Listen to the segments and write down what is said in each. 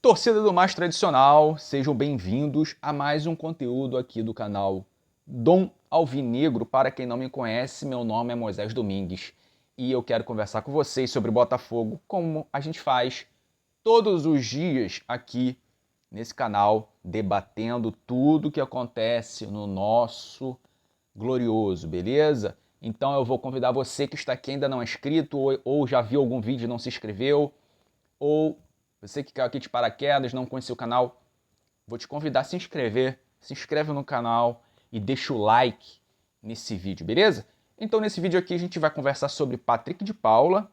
Torcida do mais tradicional, sejam bem-vindos a mais um conteúdo aqui do canal Dom Alvinegro. Para quem não me conhece, meu nome é Moisés Domingues e eu quero conversar com vocês sobre Botafogo, como a gente faz todos os dias aqui nesse canal, debatendo tudo que acontece no nosso glorioso, beleza? Então eu vou convidar você que está aqui ainda não é inscrito ou já viu algum vídeo e não se inscreveu, ou você que caiu aqui de paraquedas, não conheceu o canal, vou te convidar a se inscrever. Se inscreve no canal e deixa o like nesse vídeo, beleza? Então nesse vídeo aqui a gente vai conversar sobre Patrick de Paula,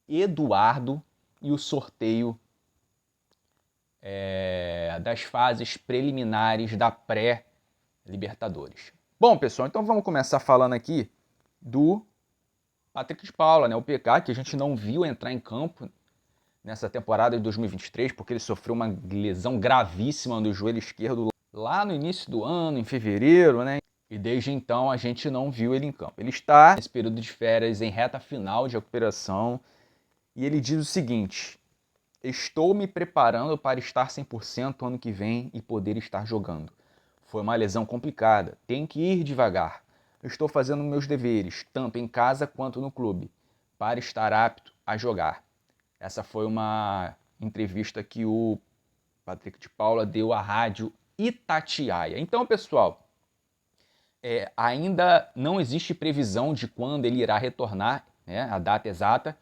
Eduardo e o sorteio das fases preliminares da pré-Libertadores. Bom, pessoal, então vamos começar falando aqui do Patrick de Paula, né? O PK, que a gente não viu entrar em campo nessa temporada de 2023, porque ele sofreu uma lesão gravíssima no joelho esquerdo lá no início do ano, em fevereiro, né? E desde então a gente não viu ele em campo. Ele está nesse período de férias, em reta final de recuperação, e ele diz o seguinte: estou me preparando para estar 100% ano que vem e poder estar jogando. Foi uma lesão complicada, tem que ir devagar. Estou fazendo meus deveres, tanto em casa quanto no clube, para estar apto a jogar. Essa foi uma entrevista que o Patrick de Paula deu à rádio Itatiaia. Então, pessoal, ainda não existe previsão de quando ele irá retornar, né, a data exata,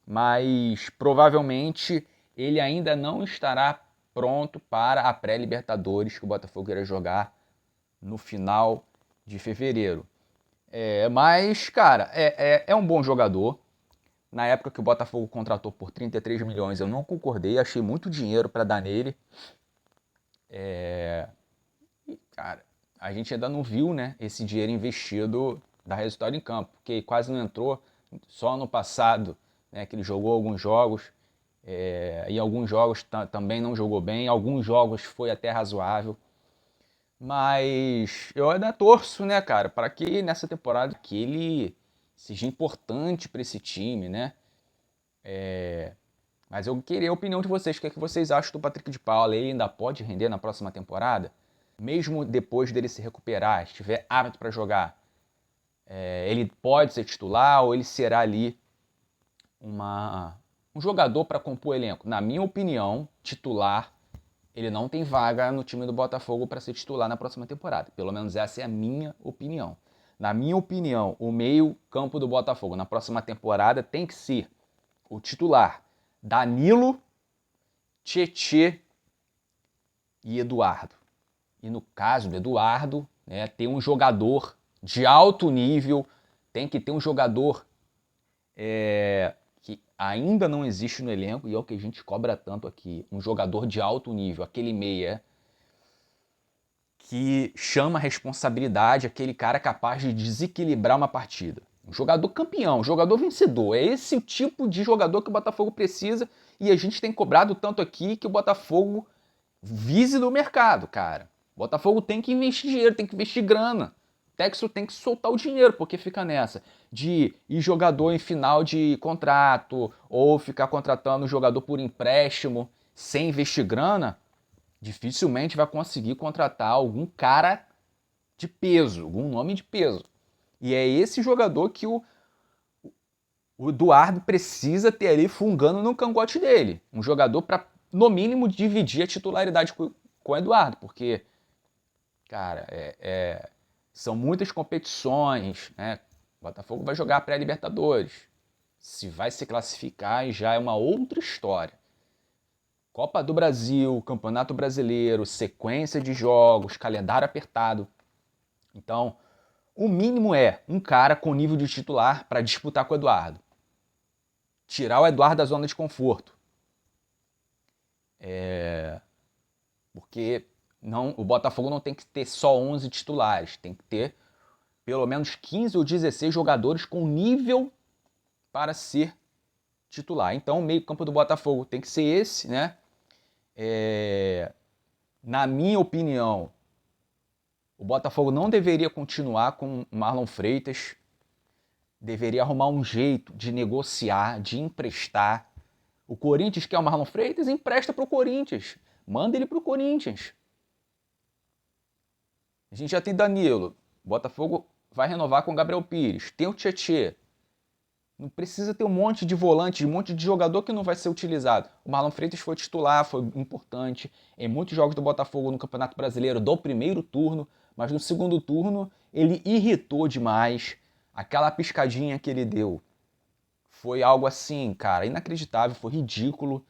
mas provavelmente ele ainda não estará pronto para a pré-Libertadores que o Botafogo irá jogar no final de fevereiro. Mas, cara, é um bom jogador. Na época que o Botafogo contratou por 33 milhões, eu não concordei, achei muito dinheiro para dar nele. E, cara, a gente ainda não viu, né, esse dinheiro investido dar resultado em campo, porque quase não entrou, só no passado, né, que ele jogou alguns jogos, e alguns jogos também não jogou bem, alguns jogos foi até razoável. Mas eu ainda torço, né, cara, para que nessa temporada que ele seja importante para esse time, né? Mas eu queria a opinião de vocês. O que é que vocês acham do Patrick de Paula? Ele ainda pode render na próxima temporada? Mesmo depois dele se recuperar, estiver apto para jogar, ele pode ser titular ou ele será ali um jogador para compor o elenco? Na minha opinião, titular, ele não tem vaga no time do Botafogo para ser titular na próxima temporada. Pelo menos essa é a minha opinião. Na minha opinião, o meio-campo do Botafogo na próxima temporada tem que ser o titular: Danilo, Tietê e Eduardo. E no caso do Eduardo, né, tem um jogador de alto nível, tem que ter um jogador que ainda não existe no elenco, e é o que a gente cobra tanto aqui, um jogador de alto nível, aquele meia que chama a responsabilidade, aquele cara capaz de desequilibrar uma partida. Um jogador campeão, um jogador vencedor. É esse o tipo de jogador que o Botafogo precisa, e a gente tem cobrado tanto aqui que o Botafogo vise do mercado, cara. O Botafogo tem que investir dinheiro, tem que investir grana. O Texo tem que soltar o dinheiro, porque fica nessa de ir jogador em final de contrato ou ficar contratando jogador por empréstimo sem investir grana. Dificilmente vai conseguir contratar algum cara de peso, algum nome de peso. E é esse jogador que o Eduardo precisa ter ali fungando no cangote dele. Um jogador para, no mínimo, dividir a titularidade com o Eduardo, porque, cara, são muitas competições, né? O Botafogo vai jogar a pré-Libertadores. Se vai se classificar, já é uma outra história. Copa do Brasil, Campeonato Brasileiro, sequência de jogos, calendário apertado. Então, o mínimo é um cara com nível de titular para disputar com o Eduardo. Tirar o Eduardo da zona de conforto. Porque o Botafogo não tem que ter só 11 titulares. Tem que ter pelo menos 15 ou 16 jogadores com nível para ser titular. Então, o meio-campo do Botafogo tem que ser esse, né? Na minha opinião, o Botafogo não deveria continuar com Marlon Freitas, deveria arrumar um jeito de negociar, de emprestar. O Corinthians quer o Marlon Freitas, empresta para o Corinthians. Manda ele para o Corinthians. A gente já tem Danilo. Botafogo vai renovar com o Gabriel Pires. Tem o Tietê. Não precisa ter um monte de volante, um monte de jogador que não vai ser utilizado. O Marlon Freitas foi titular, foi importante em muitos jogos do Botafogo no Campeonato Brasileiro do primeiro turno, mas no segundo turno ele irritou demais. Aquela piscadinha que ele deu foi algo assim, cara, inacreditável, foi ridículo.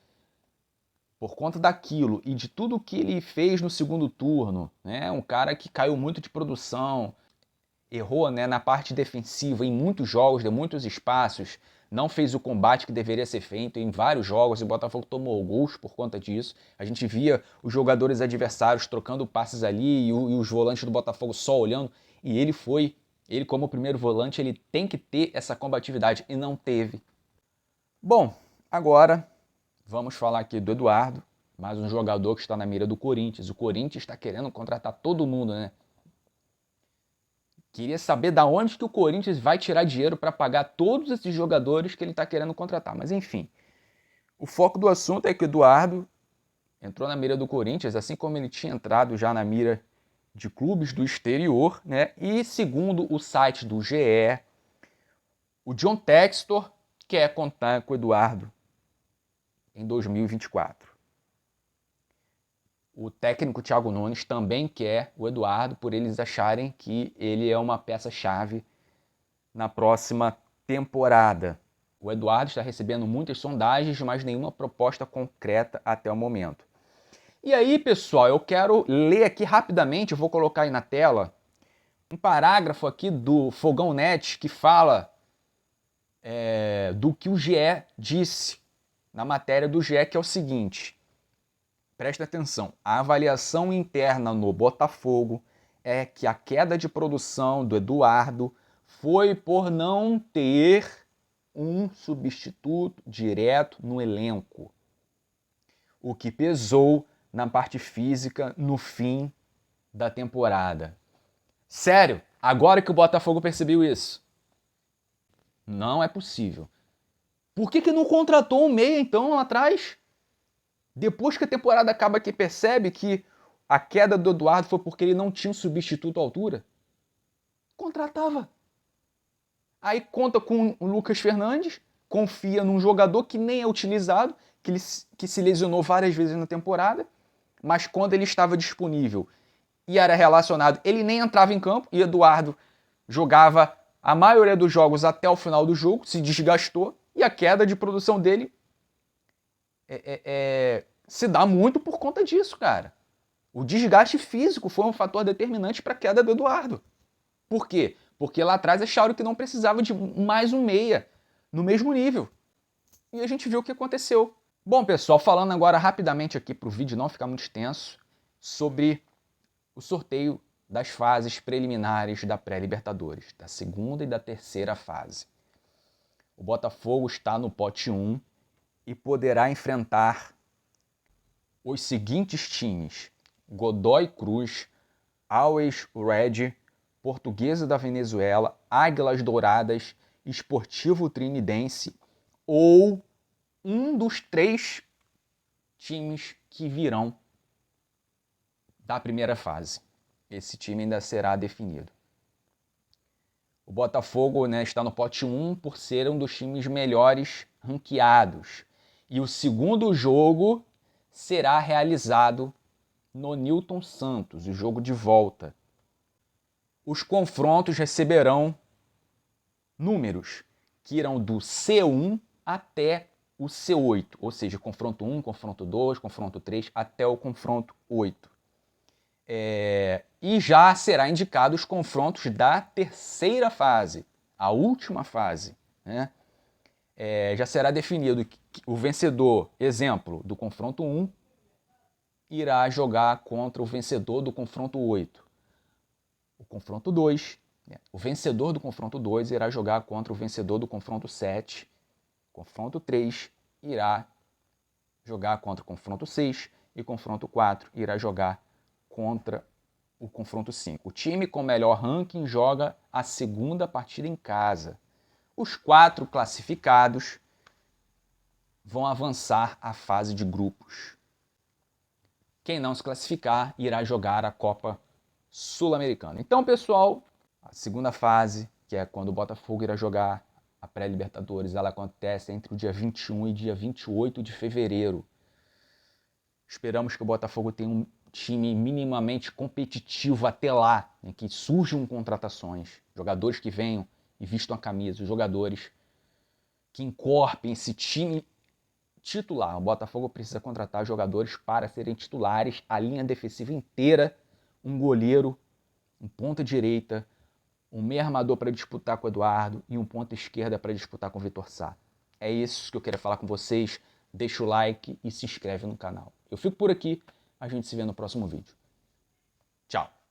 Por conta daquilo e de tudo que ele fez no segundo turno, né? Um cara que caiu muito de produção, errou, né, na parte defensiva em muitos jogos, deu muitos espaços, não fez o combate que deveria ser feito em vários jogos, e o Botafogo tomou gols por conta disso. A gente via os jogadores adversários trocando passes ali e os volantes do Botafogo só olhando, e ele como primeiro volante, ele tem que ter essa combatividade, e não teve. Bom, agora vamos falar aqui do Eduardo, mais um jogador que está na mira do Corinthians. O Corinthians está querendo contratar todo mundo, né? Queria saber da onde que o Corinthians vai tirar dinheiro para pagar todos esses jogadores que ele está querendo contratar. Mas enfim, o foco do assunto é que o Eduardo entrou na mira do Corinthians, assim como ele tinha entrado já na mira de clubes do exterior, né? E segundo o site do GE, o John Textor quer contar com o Eduardo em 2024. O técnico Thiago Nunes também quer o Eduardo, por eles acharem que ele é uma peça-chave na próxima temporada. O Eduardo está recebendo muitas sondagens, mas nenhuma proposta concreta até o momento. E aí, pessoal, eu quero ler aqui rapidamente, eu vou colocar aí na tela, um parágrafo aqui do Fogão Net que fala do que o GE disse na matéria do GE, que é o seguinte: presta atenção, a avaliação interna no Botafogo é que a queda de produção do Eduardo foi por não ter um substituto direto no elenco, o que pesou na parte física no fim da temporada. Sério, agora que o Botafogo percebeu isso? Não é possível. Por que não contratou um meia então lá atrás? Depois que a temporada acaba, que percebe que a queda do Eduardo foi porque ele não tinha um substituto à altura? Contratava. Aí conta com o Lucas Fernandes, confia num jogador que nem é utilizado, que se lesionou várias vezes na temporada, mas quando ele estava disponível e era relacionado, ele nem entrava em campo, e Eduardo jogava a maioria dos jogos até o final do jogo, se desgastou, e a queda de produção dele se dá muito por conta disso, cara. O desgaste físico foi um fator determinante para a queda do Eduardo. Por quê? Porque lá atrás acharam que não precisava de mais um meia no mesmo nível. E a gente viu o que aconteceu. Bom, pessoal, falando agora rapidamente aqui para o vídeo não ficar muito extenso, sobre o sorteio das fases preliminares da pré-Libertadores, da segunda e da terceira fase. O Botafogo está no pote 1 e poderá enfrentar os seguintes times: Godoy Cruz, Always Red, Portuguesa da Venezuela, Águilas Douradas, Esportivo Trinidense ou um dos 3 times que virão da primeira fase. Esse time ainda será definido. O Botafogo, né, está no pote 1 por ser um dos times melhores ranqueados. E o segundo jogo será realizado no Newton Santos, o jogo de volta. Os confrontos receberão números que irão do C1 até o C8, ou seja, confronto 1, confronto 2, confronto 3, até o confronto 8. E já será indicado os confrontos da terceira fase, a última fase, né? Já será definido que o vencedor, exemplo, do confronto 1, irá jogar contra o vencedor do confronto 8. O confronto 2, o vencedor do confronto 2 irá jogar contra o vencedor do confronto 7. O confronto 3 irá jogar contra o confronto 6 e o confronto 4 irá jogar contra o confronto 5. O time com melhor ranking joga a segunda partida em casa. Os 4 classificados vão avançar à fase de grupos. Quem não se classificar irá jogar a Copa Sul-Americana. Então, pessoal, a segunda fase, que é quando o Botafogo irá jogar a pré-Libertadores, ela acontece entre o dia 21 e dia 28 de fevereiro. Esperamos que o Botafogo tenha um time minimamente competitivo até lá, em que surjam contratações, jogadores que venham e vistam a camisa, jogadores que encorpem esse time titular. O Botafogo precisa contratar jogadores para serem titulares, a linha defensiva inteira, um goleiro, um ponta direita, um meio armador para disputar com o Eduardo e um ponta esquerda para disputar com o Vitor Sá. É isso que eu queria falar com vocês. Deixa o like e se inscreve no canal. Eu fico por aqui, a gente se vê no próximo vídeo. Tchau!